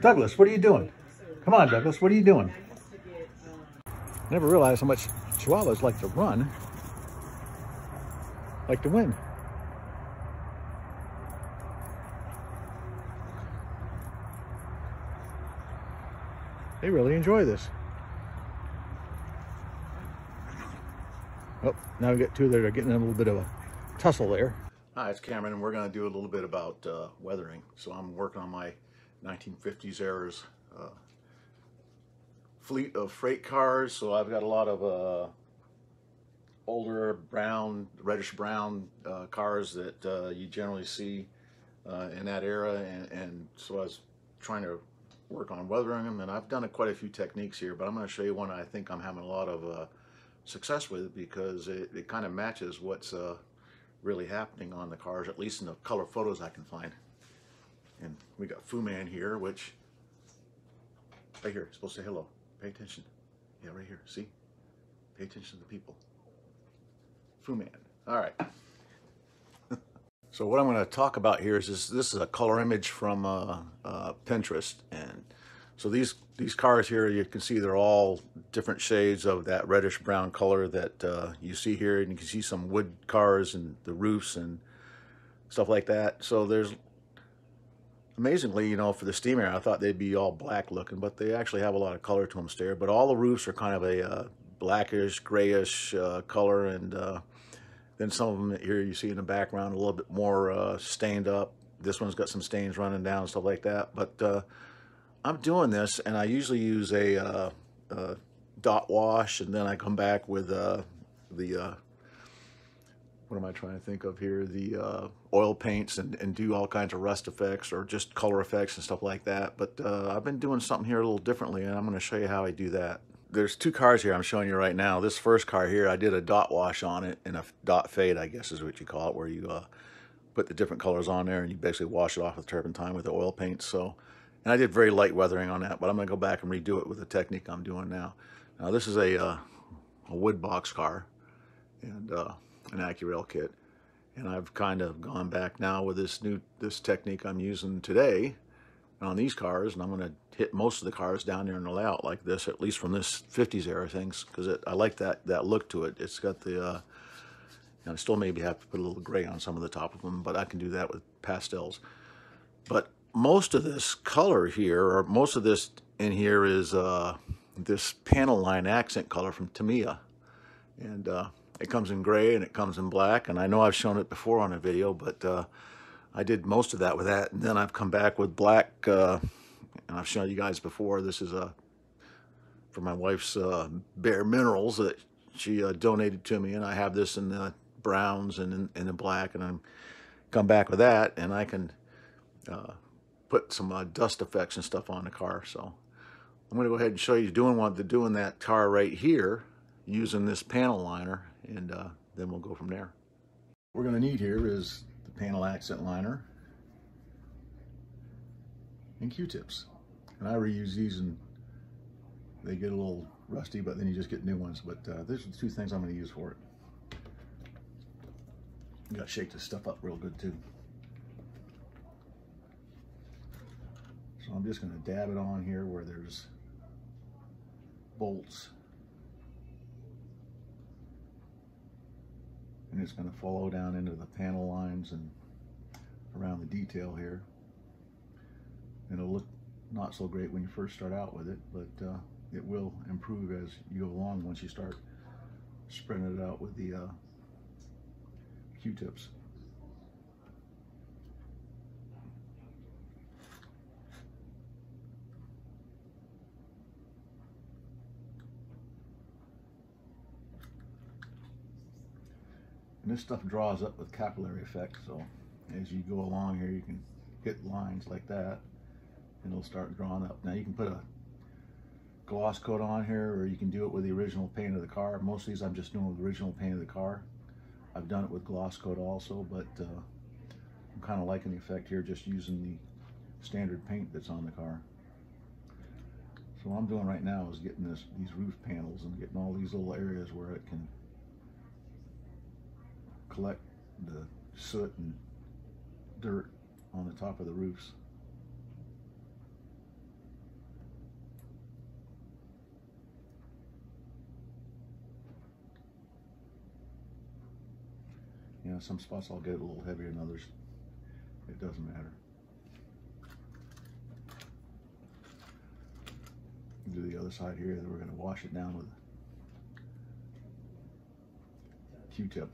Douglas, what are you doing? Come on, Douglas, what are you doing? Never realized how much Chihuahuas like to run, like to win. They really enjoy this. Oh, now we got two that are getting a little bit of a tussle there. Hi, it's Cameron, and we're going to do a little bit about weathering. So I'm working on my 1950s era's fleet of freight cars. So I've got a lot of older brown, reddish brown cars that you generally see in that era, and so I was trying to work on weathering them, and I've done quite a few techniques here, but I'm going to show you one I think I'm having a lot of success with, because it kind of matches what's really happening on the cars, at least in the color photos I can find. And we got Fu Man here, which right here, it's supposed to say hello. Pay attention. Yeah, right here. See? Pay attention to the people. Fu Man. All right. So what I'm going to talk about here is this is a color image from Pinterest, and so these cars here, you can see they're all different shades of that reddish brown color that you see here, and you can see some wood cars and the roofs and stuff like that. So there's, amazingly, you know, for the steam era, I thought they'd be all black looking, but they actually have a lot of color to them still. But all the roofs are kind of a blackish, grayish color, and then some of them here you see in the background a little bit more stained up. This one's got some stains running down and stuff like that. But I'm doing this, and I usually use a dot wash, and then I come back with what am I trying to think of here? The oil paints, and do all kinds of rust effects or just color effects and stuff like that. But I've been doing something here a little differently, and I'm going to show you how I do that. There's two cars here I'm showing you right now. This first car here, I did a dot wash on it, and a dot fade, I guess is what you call it, where you put the different colors on there and you basically wash it off with turpentine with the oil paint. So, and I did very light weathering on that, but I'm going to go back and redo it with the technique I'm doing now. Now this is a wood box car, and an AccuRail kit, and I've kind of gone back now with this technique I'm using today on these cars, and I'm going to hit most of the cars down there in the layout like this, at least from this 50s era things, because I like that look to it. It's got the I still maybe have to put a little gray on some of the top of them, but I can do that with pastels. But most of this color here, or most of this in here, is this panel line accent color from Tamiya, and it comes in gray and it comes in black, and I know I've shown it before on a video, but I did most of that with that, and then I've come back with black, and I've shown you guys before. This is for my wife's Bare Minerals that she donated to me, and I have this in the browns and in the black, and I'm come back with that, and I can put some dust effects and stuff on the car. So I'm going to go ahead and show you doing that car right here using this panel liner, and then we'll go from there. What we're going to need here is the panel accent liner and Q-tips, and I reuse these, and they get a little rusty, but then you just get new ones. But these are the two things I'm going to use for it. You got to shake this stuff up real good too. So I'm just going to dab it on here where there's bolts, and it's going to follow down into the panel lines and around the detail here. And it'll look not so great when you first start out with it, but it will improve as you go along once you start spreading it out with the Q-tips. And this stuff draws up with capillary effect, so as you go along here you can hit lines like that and it'll start drawing up. Now you can put a gloss coat on here, or you can do it with the original paint of the car. Most of these I'm just doing with the original paint of the car. I've done it with gloss coat also, but I'm kind of liking the effect here just using the standard paint that's on the car. So what I'm doing right now is getting these roof panels and getting all these little areas where it can collect the soot and dirt on the top of the roofs. Yeah, some spots I'll get it a little heavier than others. It doesn't matter. Do the other side here, then we're going to wash it down with Q-tip.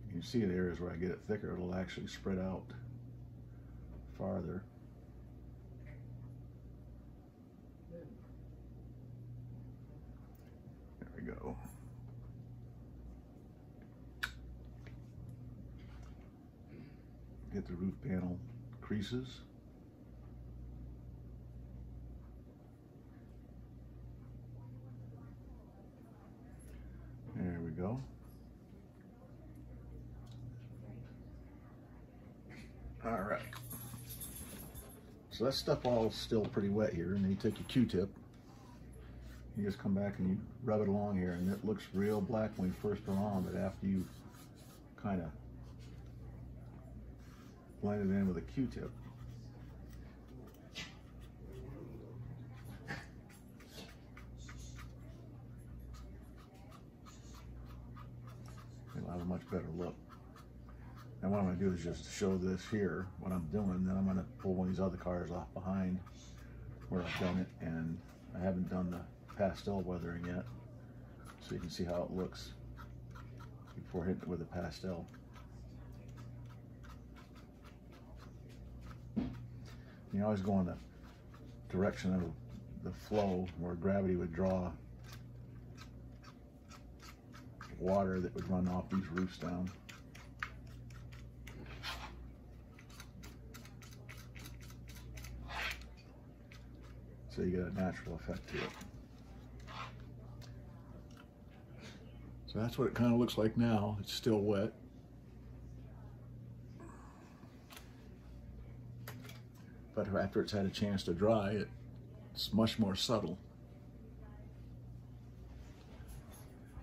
You can see the areas where I get it thicker, it'll actually spread out farther. There we go. Get the roof panel creases. There we go. All right. So that stuff all still pretty wet here, and then you take your Q-tip, you just come back and you rub it along here, and it looks real black when you first put it on, but after you kind of blend it in with a Q-tip, it'll have a much better look. And what I'm going to do is just show this here, what I'm doing, then I'm going to pull one of these other cars off behind where I've done it, and I haven't done the pastel weathering yet, so you can see how it looks before hitting it with a pastel. You always go in the direction of the flow where gravity would draw water that would run off these roofs down. So you get a natural effect to it. So that's what it kind of looks like now. It's still wet. But after it's had a chance to dry, it's much more subtle.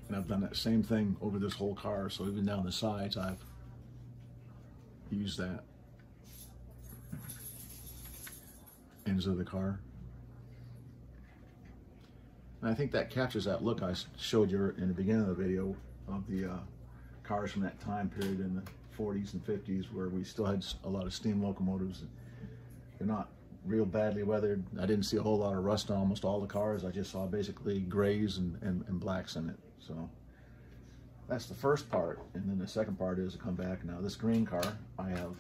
And I've done that same thing over this whole car, so even down the sides I've used that. Ends of the car. And I think that captures that look I showed you in the beginning of the video of the cars from that time period in the 40s and 50s, where we still had a lot of steam locomotives. They're not real badly weathered. I didn't see a whole lot of rust on almost all the cars. I just saw basically grays and blacks in it. So that's the first part. And then the second part is to come back. Now this green car, I have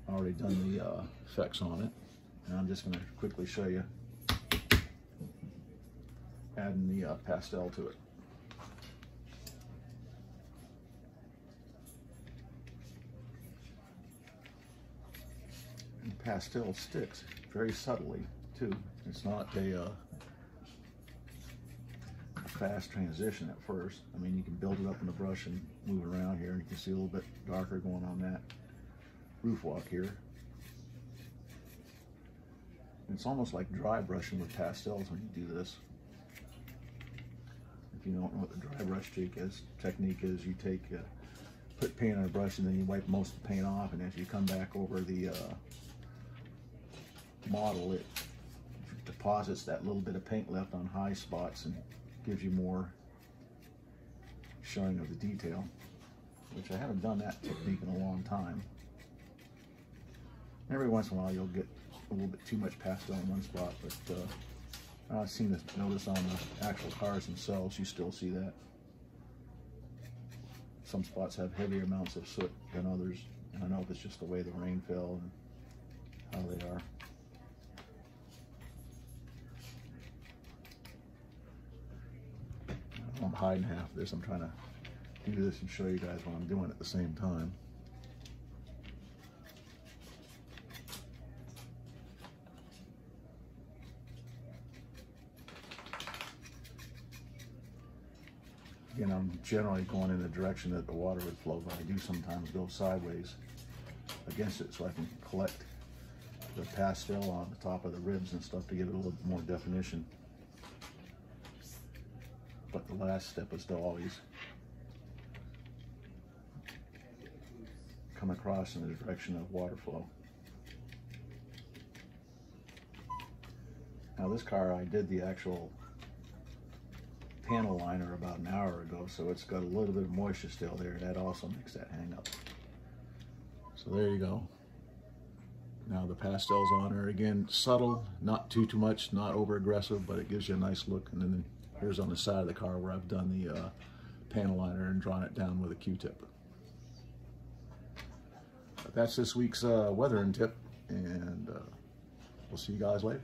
already done the effects on it. And I'm just going to quickly show you adding the pastel to it. And pastel sticks very subtly too. It's not a fast transition at first. I mean, you can build it up in the brush and move it around here, and you can see a little bit darker going on that roof walk here. And it's almost like dry brushing with pastels when you do this. If you don't know what the dry brush technique is, you take put paint on a brush and then you wipe most of the paint off, and as you come back over the model, it deposits that little bit of paint left on high spots and gives you more showing of the detail, which I haven't done that technique in a long time. Every once in a while you'll get a little bit too much pastel in one spot, but I seem to notice on the actual cars themselves, you still see that. Some spots have heavier amounts of soot than others. I don't know if it's just the way the rain fell and how they are. I'm hiding half of this. I'm trying to do this and show you guys what I'm doing at the same time. Again, I'm generally going in the direction that the water would flow, but I do sometimes go sideways against it so I can collect the pastel on the top of the ribs and stuff to give it a little bit more definition. But the last step is to always come across in the direction of water flow. Now this car, I did the actual panel liner about an hour ago, so it's got a little bit of moisture still there. That also makes that hang up. So there you go. Now the pastels on are, again, subtle, not too much, not over aggressive, but it gives you a nice look. And then here's on the side of the car where I've done the panel liner and drawn it down with a Q-tip. But that's this week's weathering tip, and we'll see you guys later.